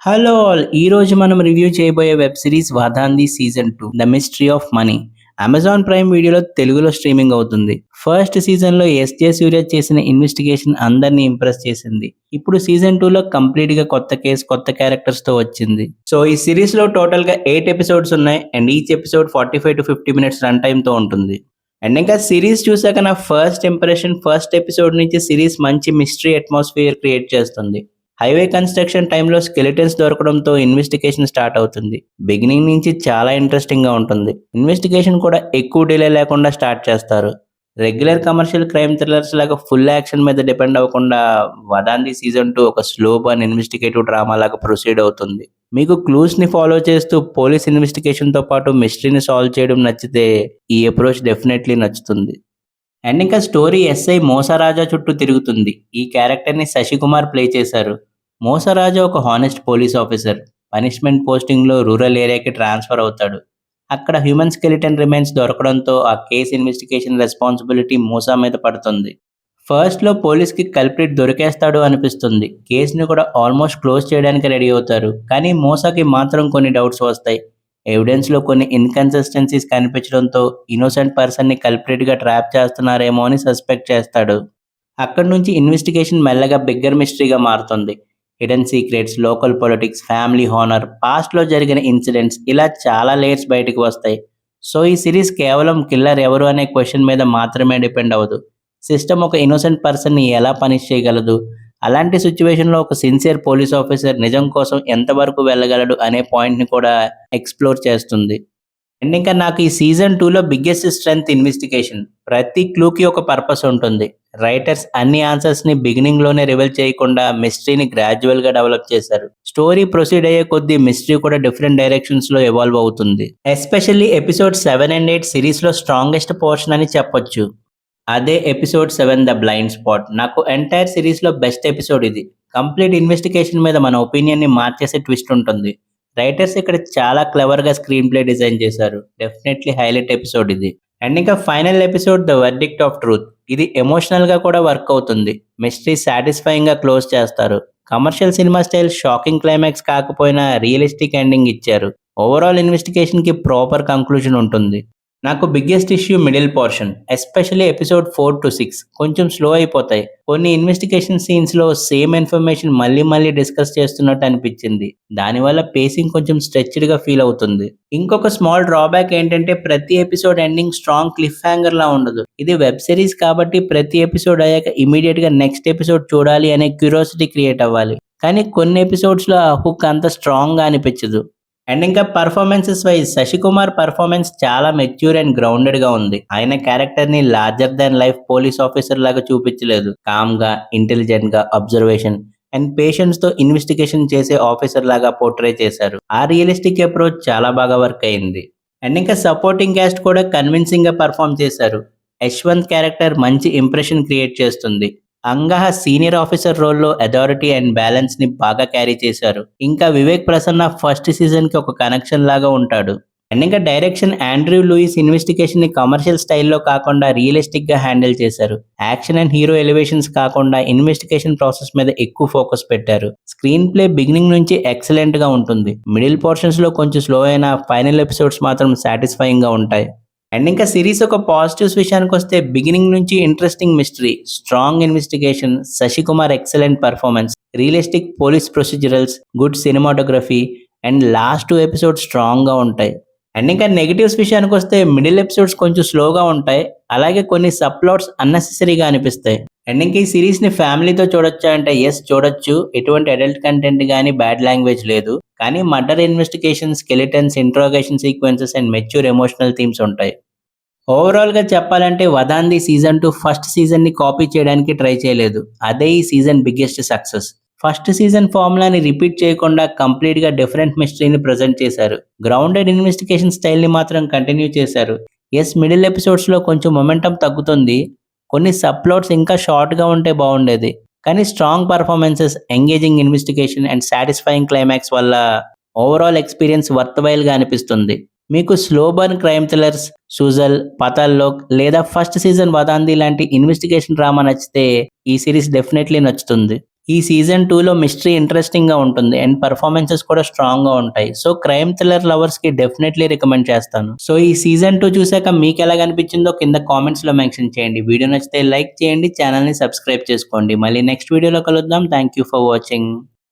Hello all! ఈరోజు మనం review చేయబోయే web series 'Vadhandhi' season 2 the mystery of money. Amazon Prime వీడియోలో తెలుగులో స్ట్రీమింగ్ అవుతుంది. ఫస్ట్ సీజన్‌లో ఎస్‌జే సూర్య చేసిన ఇన్వెస్టిగేషన్ అందరిని ఇంప్రెస్ చేసింది. ఇప్పుడు సీజన్ 2లో కంప్లీట్‌గా కొత్త కేస్, కొత్త క్యారెక్టర్స్‌తో వచ్చింది. సో ఈ సిరీస్‌లో టోటల్‌గా 8 ఎపిసోడ్స్ ఉన్నాయి and each episode 45-50 minutes run టైమ్‌తో ఉంటుంది. అండ్ ఇంకా సిరీస్ చూసాక నా ఫస్ట్ ఇంప్రెషన్ ఫస్ట్ ఎపిసోడ్ నుంచి సిరీస్ మంచి మిస్టరీ అట్మాస్ఫియర్ క్రియేట్ చేస్తుంది. హైవే కన్స్ట్రక్షన్ టైంలో స్కెలిటన్స్ దొరకడంతో ఇన్వెస్టిగేషన్ స్టార్ట్ అవుతుంది. బిగినింగ్ నుంచి చాలా ఇంట్రెస్టింగ్గా ఉంటుంది. ఇన్వెస్టిగేషన్ కూడా ఎక్కువ డిలే లేకుండా స్టార్ట్ చేస్తారు. రెగ్యులర్ కమర్షియల్ క్రైమ్ థ్రిల్లర్స్ లాగా ఫుల్ యాక్షన్ మీద డిపెండ్ అవ్వకుండా వదాంది సీజన్ 2 ఒక స్లో బర్న్ ఇన్వెస్టిగేటివ్ డ్రామా లాగా ప్రొసీడ్ అవుతుంది. మీకు క్లూస్ని ఫాలో చేస్తూ పోలీస్ ఇన్వెస్టిగేషన్తో పాటు మిస్టరీని సాల్వ్ చేయడం నచ్చితే ఈ అప్రోచ్ డెఫినెట్లీ నచ్చుతుంది. అండ్ ఇంకా స్టోరీ ఎస్ఐ మోసరాజా చుట్టూ తిరుగుతుంది. ఈ క్యారెక్టర్‌ని శశికుమార్ ప్లే చేశారు. మోసరాజా ఒక హానెస్ట్ పోలీస్ ఆఫీసర్. పనిష్మెంట్ పోస్టింగ్‌లో రూరల్ ఏరియాకి ట్రాన్స్‌ఫర్ అవుతాడు. అక్కడ హ్యూమన్ స్కెలిటన్ రిమైన్స్ దొరకడంతో ఆ కేస్ ఇన్వెస్టిగేషన్ రెస్పాన్సిబిలిటీ మూసా మీద పడుతుంది. ఫస్ట్‌లో పోలీస్‌కి కల్ప్రిట్ దొరికేస్తాడు అనిపిస్తుంది. కేస్‌ని కూడా ఆల్మోస్ట్ క్లోజ్ చేయడానికి రెడీ అవుతారు. కానీ మూసాకి మాత్రం కొన్ని డౌట్స్ వస్తాయి. ఎవిడెన్స్‌లో కొన్ని ఇన్‌కన్సిస్టెన్సీస్ కనిపించడంతో ఇన్నోసెంట్ పర్సన్‌ని కల్ప్రిట్‌గా ట్రాప్ చేస్తున్నారేమో అని సస్పెక్ట్ చేస్తాడు. అక్కడి నుంచి ఇన్వెస్టిగేషన్ మెల్లగా బిగ్గర్ మిస్టరీగా మారుతుంది. Hidden secrets, local politics, family honour, పాస్ట్‌లో జరిగిన ఇన్సిడెంట్స్ ఇలా చాలా లేయర్స్ బయటకు వస్తాయి. సో ఈ సిరీస్ కేవలం కిల్లర్ ఎవరు అనే క్వెషన్ మీద మాత్రమే డిపెండ్ అవ్వదు. సిస్టమ్ ఒక ఇన్నోసెంట్ పర్సన్‌ని ఎలా పనిష్ చేయగలదు? అలాంటి సిట్యుయేషన్‌లో ఒక సిన్సియర్ పోలీస్ ఆఫీసర్ నిజం కోసం ఎంతవరకు వెళ్ళగలడు అనే పాయింట్‌ని కూడా ఎక్స్‌ప్లోర్ చేస్తుంది. అండ్ ఇంకా నాకు ఈ సీజన్ 2లో బిగ్గెస్ట్ స్ట్రెంగ్త్ ఇన్వెస్టిగేషన్. ప్రతి క్లూకి ఒక పర్పస్ ఉంటుంది. రైటర్స్ అన్ని ఆన్సర్స్‌ని బిగినింగ్‌లోనే రివీల్ చేయకుండా మిస్టరీని గ్రాడ్యువల్‌గా డెవలప్ చేశారు. స్టోరీ ప్రొసీడ్ అయ్యే కొద్దీ మిస్టరీ కూడా డిఫరెంట్ డైరెక్షన్స్‌లో ఎవాల్వ్ అవుతుంది. ఎస్పెషల్లీ ఎపిసోడ్ 7 అండ్ 8 సిరీస్‌లో స్ట్రాంగెస్ట్ పోర్షన్ అని చెప్పొచ్చు. అదే ఎపిసోడ్ 7 ద బ్లైండ్ స్పాట్. నాకు ఎంటైర్ సిరీస్‌లో బెస్ట్ ఎపిసోడ్ ఇది. కంప్లీట్ ఇన్వెస్టిగేషన్ మీద మన ఒపీనియన్‌ని మార్చేసే ట్విస్ట్ ఉంటుంది. రైటర్స్ ఇక్కడ చాలా క్లెవర్‌గా స్క్రీన్ ప్లే డిజైన్ చేశారు. డెఫినెట్లీ హైలైట్ ఎపిసోడ్ ఇది. అండ్ ఇంకా final episode the verdict of truth. ఇది ఎమోషనల్‌గా కూడా వర్క్ అవుతుంది. మిస్టరీ సాటిస్ఫైయింగ్‌గా క్లోజ్ చేస్తారు. Commercial cinema style shocking climax కాకపోయినా రియలిస్టిక్ ఎండింగ్ ఇచ్చారు. ఓవరాల్ ఇన్వెస్టిగేషన్‌కి ప్రాపర్ కంక్లూజన్ ఉంటుంది. నాకు biggest issue middle portion. Especially episode 4-6 కొంచెం స్లో అయిపోతాయి. కొన్ని ఇన్వెస్టిగేషన్ సీన్స్‌లో సేమ్ ఇన్ఫర్మేషన్ మళ్ళీ మళ్ళీ డిస్కస్ చేస్తున్నట్టు అనిపించింది. దానివల్ల పేసింగ్ కొంచెం స్ట్రెచ్డ్‌గా ఫీల్ అవుతుంది. ఇంకొక స్మాల్ డ్రాబ్యాక్ ఏంటంటే ప్రతి ఎపిసోడ్ ఎండింగ్ స్ట్రాంగ్ క్లిఫ్ హ్యాంగర్‌లా ఉండదు. ఇది వెబ్ సిరీస్ కాబట్టి ప్రతి ఎపిసోడ్ అయ్యాక ఇమ్మీడియేట్‌గా నెక్స్ట్ ఎపిసోడ్ చూడాలి అనే క్యూరియాసిటీ క్రియేట్ అవ్వాలి. కానీ కొన్ని ఎపిసోడ్స్‌లో ఆ హుక్ అంత స్ట్రాంగ్‌గా అనిపించదు. అండ్ ఇంకా పర్ఫార్మెన్సెస్ వైజ్ శశికుమార్ పర్ఫార్మెన్స్ చాలా మెచ్యూర్ అండ్ గ్రౌండెడ్ గా ఉంది. ఆయన క్యారెక్టర్ ని larger than life police officer లాగా చూపించలేదు. కామ్ గా, ఇంటెలిజెంట్ గా అబ్జర్వేషన్ అండ్ పేషెన్స్ తో ఇన్వెస్టిగేషన్ చేసే ఆఫీసర్ లాగా పోర్ట్రే చేశారు. ఆ రియలిస్టిక్ అప్రోచ్ చాలా బాగా వర్క్ అయింది. అండ్ ఇంకా సపోర్టింగ్ క్యాస్ట్ కూడా కన్విన్సింగ్ గా పర్ఫామ్ చేశారు. యశ్వంత్ క్యారెక్టర్ మంచి ఇంప్రెషన్ క్రియేట్ చేస్తుంది. అంగహ సీనియర్ ఆఫీసర్ రోల్లో అథారిటీ అండ్ బ్యాలెన్స్ ని బాగా క్యారీ చేశారు. ఇంకా వివేక్ ప్రసన్న ఫస్ట్ సీజన్ కి ఒక కనెక్షన్ లాగా ఉంటాడు. అండ్ ఇంకా డైరెక్షన్ ఆండ్రూ లూయిస్ ఇన్వెస్టిగేషన్ ని కమర్షియల్ స్టైల్లో కాకుండా రియలిస్టిక్ గా హ్యాండిల్ చేశారు. యాక్షన్ అండ్ హీరో ఎలివేషన్స్ కాకుండా ఇన్వెస్టిగేషన్ ప్రాసెస్ మీద ఎక్కువ ఫోకస్ పెట్టారు. స్క్రీన్ ప్లే బిగినింగ్ నుంచి ఎక్సలెంట్ గా ఉంటుంది. మిడిల్ పోర్షన్స్ లో కొంచెం స్లో అయిన ఫైనల్ ఎపిసోడ్స్ మాత్రం సాటిస్ఫైయింగ్ గా ఉంటాయి. అండ్ ఇంకా సిరీస్ ఒక పాజిటివ్స్ విషయానికి వస్తే బిగినింగ్ నుంచి interesting mystery, strong investigation, Sasikumar excellent performance, realistic police procedurals, good cinematography and last 2 episodes స్ట్రాంగ్గా ఉంటాయి. అండ్ ఇంకా నెగిటివ్స్ విషయానికి వస్తే మిడిల్ ఎపిసోడ్స్ కొంచెం స్లోగా ఉంటాయి. అలాగే కొన్ని సబ్ ప్లాట్స్ అన్నెసెసరీగా అనిపిస్తాయి. అండ్ ఇంకా ఈ సిరీస్ని ఫ్యామిలీతో చూడొచ్చా అంటే ఎస్ చూడొచ్చు. ఎటువంటి అడల్ట్ కంటెంట్ కానీ బ్యాడ్ లాంగ్వేజ్ లేదు. కానీ murder investigation, skeletons, interrogation sequences and mature emotional themes ఉంటాయి. ఓవరాల్‌గా చెప్పాలంటే 'వదాంది' సీజన్ 2 ఫస్ట్ సీజన్‌ని కాపీ చేయడానికి ట్రై చేయలేదు. అదే ఈ season biggest success. First season ఫార్ములాని రిపీట్ చేయకుండా కంప్లీట్‌గా డిఫరెంట్ మిస్టరీని ప్రెజెంట్ చేశారు. గ్రౌండెడ్ ఇన్వెస్టిగేషన్ స్టైల్‌ని మాత్రం కంటిన్యూ చేశారు. మిడిల్ ఎపిసోడ్స్‌లో కొంచెం మొమెంటం తగ్గుతుంది. కొన్ని సబ్ ప్లాట్స్ ఇంకా షార్ట్‌గా ఉంటే బాగుండేది. కానీ strong performances, engaging investigation and satisfying climax వల్ల ఓవరాల్ ఎక్స్‌పీరియన్స్ వర్త్‌వైల్‌గా అనిపిస్తుంది. మీకు slow burn crime thrillers, 'Suzhal', 'Paatal Lok' లేదా ఫస్ట్ సీజన్ 'వదాంది' లాంటి ఇన్వెస్టిగేషన్ డ్రామా నచ్చితే ఈ సిరీస్ డెఫినెట్లీ నచ్చుతుంది. ఈ సీజన్ 2లో మిస్టరీ ఇంట్రెస్టింగ్ గా ఉంటుంది అండ్ పర్ఫార్మెన్సెస్ కూడా స్ట్రాంగ్ గా ఉంటాయి. సో క్రైమ్ థ్రిల్లర్ లవర్స్ కి డెఫినెట్లీ రికమెండ్ చేస్తాను. సో ఈ సీజన్ 2 చూసాక మీకు ఎలా అనిపించిందో కింద కామెంట్స్ లో మెన్షన్ చేయండి. వీడియో నచ్చితే లైక్ చేయండి, ఛానల్ ని సబ్స్క్రైబ్ చేసుకోండి. మళ్ళీ నెక్స్ట్ వీడియోలో కలుద్దాం. Thank you for watching.